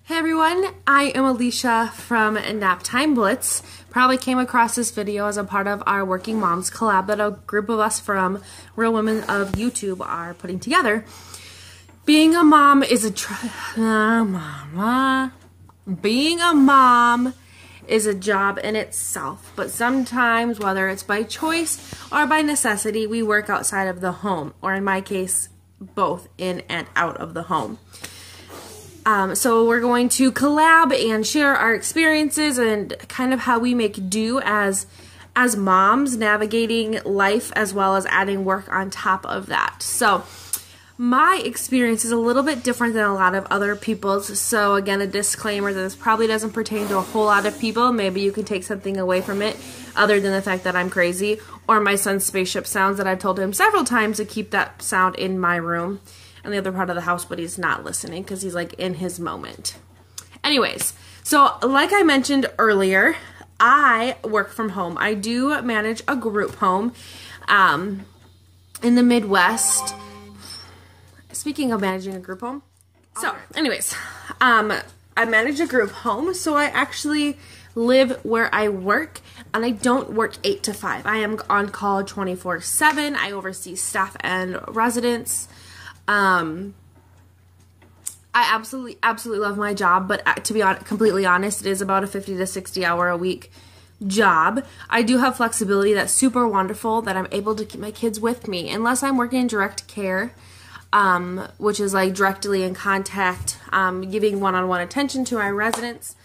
Hey everyone, I am Alicia from Naptime Blitz. Probably came across this video as a part of our Working Moms collab that a group of us from Real Women of YouTube are putting together. Being a mom is being a mom is a job in itself, but sometimes, whether it's by choice or by necessity, we work outside of the home, or in my case, both in and out of the home. So we're going to collab and share our experiences and kind of how we make do as moms, navigating life as well as adding work on top of that. So my experience is a little bit different than a lot of other people's. So again, a disclaimer that this probably doesn't pertain to a whole lot of people. Maybe you can take something away from it other than the fact that I'm crazy, or my son's spaceship sounds that I've told him several times to keep that sound in my room and the other part of the house, but he's not listening because he's like in his moment. Anyways, so like I mentioned earlier, I work from home. I do manage a group home in the Midwest. Speaking of managing a group home, so anyways, I manage a group home, so I actually live where I work, and I don't work 8 to 5. I am on call 24/7. I oversee staff and residents. I absolutely love my job, but to be completely honest, it is about a 50 to 60 hour a week job. I do have flexibility that's super wonderful, that I'm able to keep my kids with me unless I'm working in direct care, which is like directly in contact, giving one-on-one attention to my residents.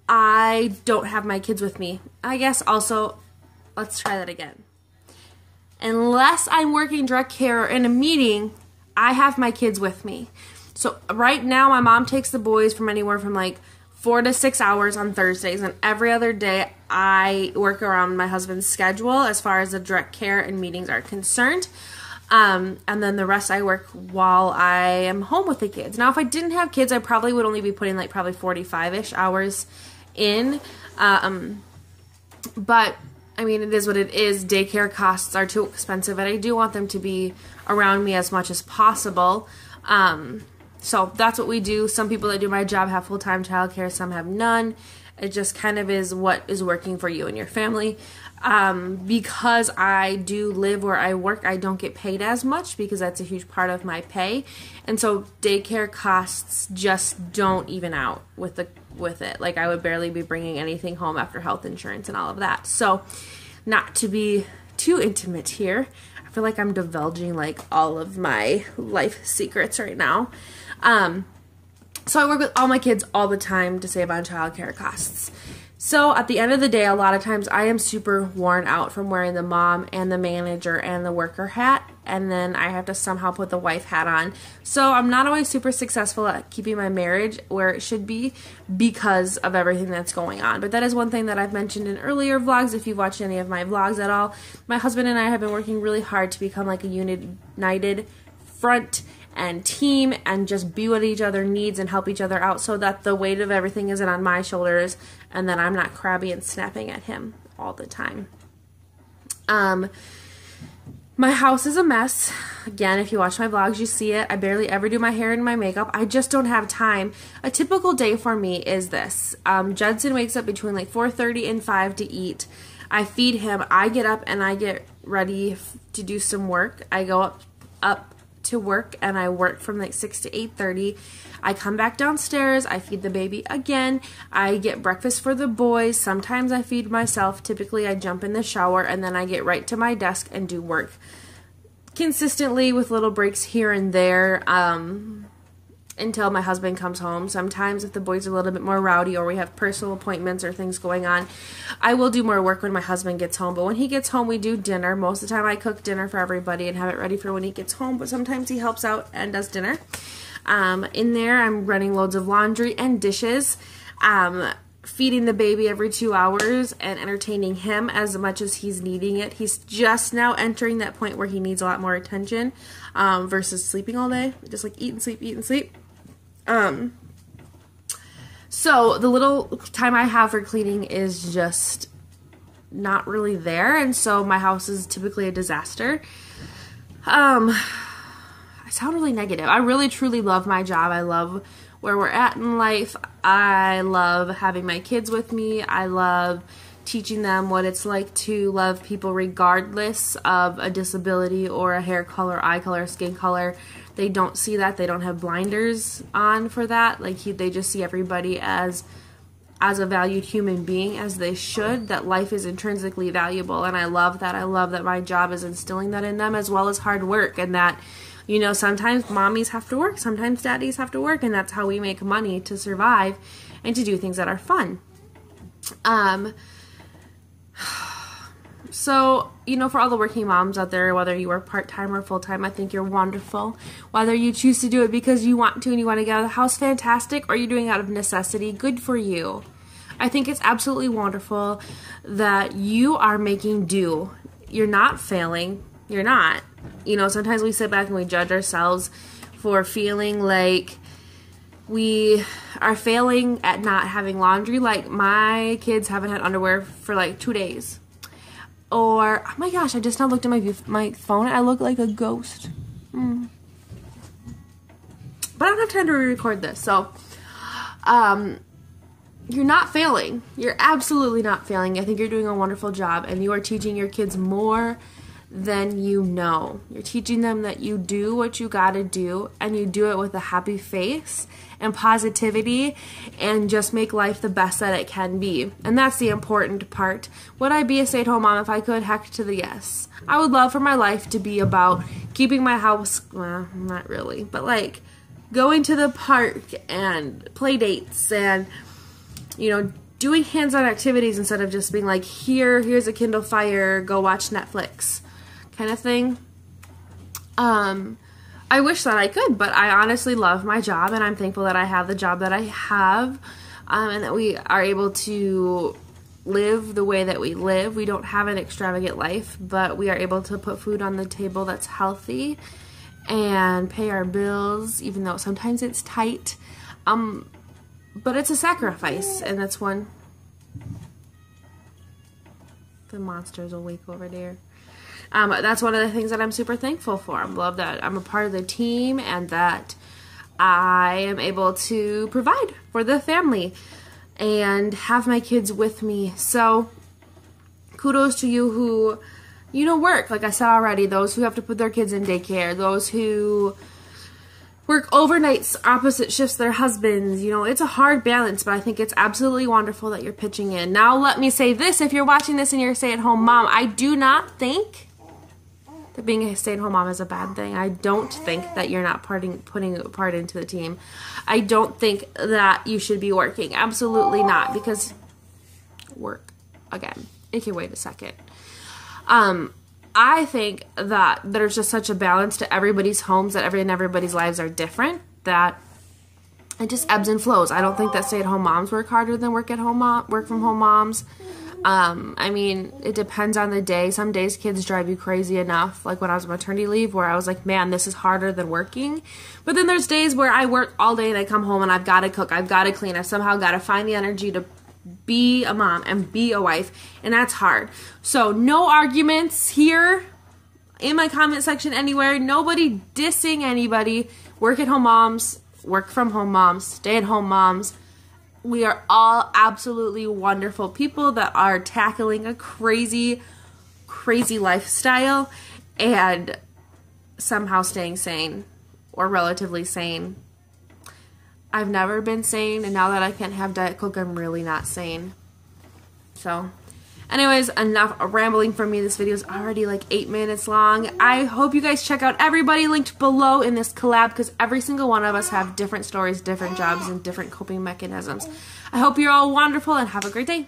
I don't have my kids with me. I guess also, let's try that again. Unless I'm working direct care or in a meeting, I have my kids with me. So right now, my mom takes the boys from anywhere from like 4 to 6 hours on Thursdays, and every other day I work around my husband's schedule as far as the direct care and meetings are concerned. And then the rest I work while I am home with the kids. Now, if I didn't have kids, I probably would only be putting like probably 45-ish hours in. But I mean, it is what it is. Daycare costs are too expensive, and I do want them to be around me as much as possible. So that's what we do. Some people that do my job have full-time childcare, some have none. It just kind of is what is working for you and your family. Because I do live where I work, I don't get paid as much because that's a huge part of my pay. And so daycare costs just don't even out with it. Like, I would barely be bringing anything home after health insurance and all of that. So not to be too intimate here, I feel like I'm divulging like all of my life secrets right now. So I work with all my kids all the time to save on childcare costs. So at the end of the day, a lot of times I am super worn out from wearing the mom and the manager and the worker hat, and then I have to somehow put the wife hat on. So I'm not always super successful at keeping my marriage where it should be because of everything that's going on. But that is one thing that I've mentioned in earlier vlogs. If you've watched any of my vlogs at all, my husband and I have been working really hard to become like a united front and team, and just be what each other needs and help each other out, so that the weight of everything isn't on my shoulders and that I'm not crabby and snapping at him all the time. My house is a mess. Again, if you watch my vlogs, you see it. I barely ever do my hair and my makeup. I just don't have time. A typical day for me is this. Judson wakes up between like 4:30 and 5 to eat. I feed him. I get up and I get ready to do some work. I go up to work, and I work from like 6 to 8:30. I come back downstairs, I feed the baby again, I get breakfast for the boys, sometimes I feed myself, typically I jump in the shower, and then I get right to my desk and do work consistently with little breaks here and there until my husband comes home. Sometimes if the boys are a little bit more rowdy or we have personal appointments or things going on, I will do more work when my husband gets home. But when he gets home, we do dinner. Most of the time I cook dinner for everybody and have it ready for when he gets home, but sometimes he helps out and does dinner. In there, I'm running loads of laundry and dishes, feeding the baby every 2 hours and entertaining him as much as he's needing it. He's just now entering that point where he needs a lot more attention versus sleeping all day. Just like eat and sleep, eat and sleep. So the little time I have for cleaning is just not really there, and so my house is typically a disaster. I sound really negative. I really truly love my job. I love where we're at in life. I love having my kids with me. I love teaching them what it's like to love people regardless of a disability or a hair color, eye color, skin color. They don't see that. They don't have blinders on for that. Like they just see everybody as a valued human being, as they should, that life is intrinsically valuable. And I love that. I love that my job is instilling that in them, as well as hard work, and that, you know, sometimes mommies have to work, sometimes daddies have to work, and that's how we make money to survive and to do things that are fun. So, you know, for all the working moms out there, whether you work part-time or full-time, I think you're wonderful. Whether you choose to do it because you want to and you want to get out of the house, fantastic, or you're doing it out of necessity, good for you. I think it's absolutely wonderful that you are making do. You're not failing. You're not. You know, sometimes we sit back and we judge ourselves for feeling like we are failing at not having laundry. Like, my kids haven't had underwear for like 2 days. Or, oh my gosh, I just now looked at my phone and I look like a ghost. But I don't have time to re-record this, so you're not failing. You're absolutely not failing. I think you're doing a wonderful job, and you are teaching your kids more than you know. You're teaching them that you do what you gotta do, and you do it with a happy face and positivity, and just make life the best that it can be. And that's the important part. Would I be a stay-at-home mom if I could? Heck to the yes. I would love for my life to be about keeping my house, well, not really, but like going to the park and play dates and, you know, doing hands-on activities instead of just being like, here's a Kindle Fire, go watch Netflix kind of thing. I wish that I could, but I honestly love my job, and I'm thankful that I have the job that I have, and that we are able to live the way that we live. We don't have an extravagant life, but we are able to put food on the table that's healthy and pay our bills, even though sometimes it's tight. But it's a sacrifice, and that's one. The monster's awake over there. That's one of the things that I'm super thankful for. I love that I'm a part of the team and that I am able to provide for the family and have my kids with me. So kudos to you who, you know, work. Like I said already, those who have to put their kids in daycare, those who work overnights, opposite shifts their husbands. You know, it's a hard balance, but I think it's absolutely wonderful that you're pitching in. Now, let me say this. If you're watching this and you're a stay-at-home mom, I do not think that being a stay-at-home mom is a bad thing. I don't think that you're not putting a part into the team. I don't think that you should be working. Absolutely not, because work, again, it can wait a second. I think that there's just such a balance to everybody's homes, that everybody's lives are different, that it just ebbs and flows. I don't think that stay-at-home moms work harder than work from home moms. I mean, it depends on the day. Some days kids drive you crazy enough, like when I was on maternity leave, where I was like, man, this is harder than working. But then there's days where I work all day and I come home and I've got to cook, I've got to clean, I've somehow got to find the energy to be a mom and be a wife, and that's hard. So no arguments here in my comment section anywhere. Nobody dissing anybody. Work-at-home moms, work-from-home moms, stay-at-home moms. We are all absolutely wonderful people that are tackling a crazy, crazy lifestyle and somehow staying sane, or relatively sane. I've never been sane, and now that I can't have Diet Coke, I'm really not sane. So, anyways, enough rambling from me. This video is already like 8 minutes long. I hope you guys check out everybody linked below in this collab, because every single one of us have different stories, different jobs, and different coping mechanisms. I hope you're all wonderful and have a great day.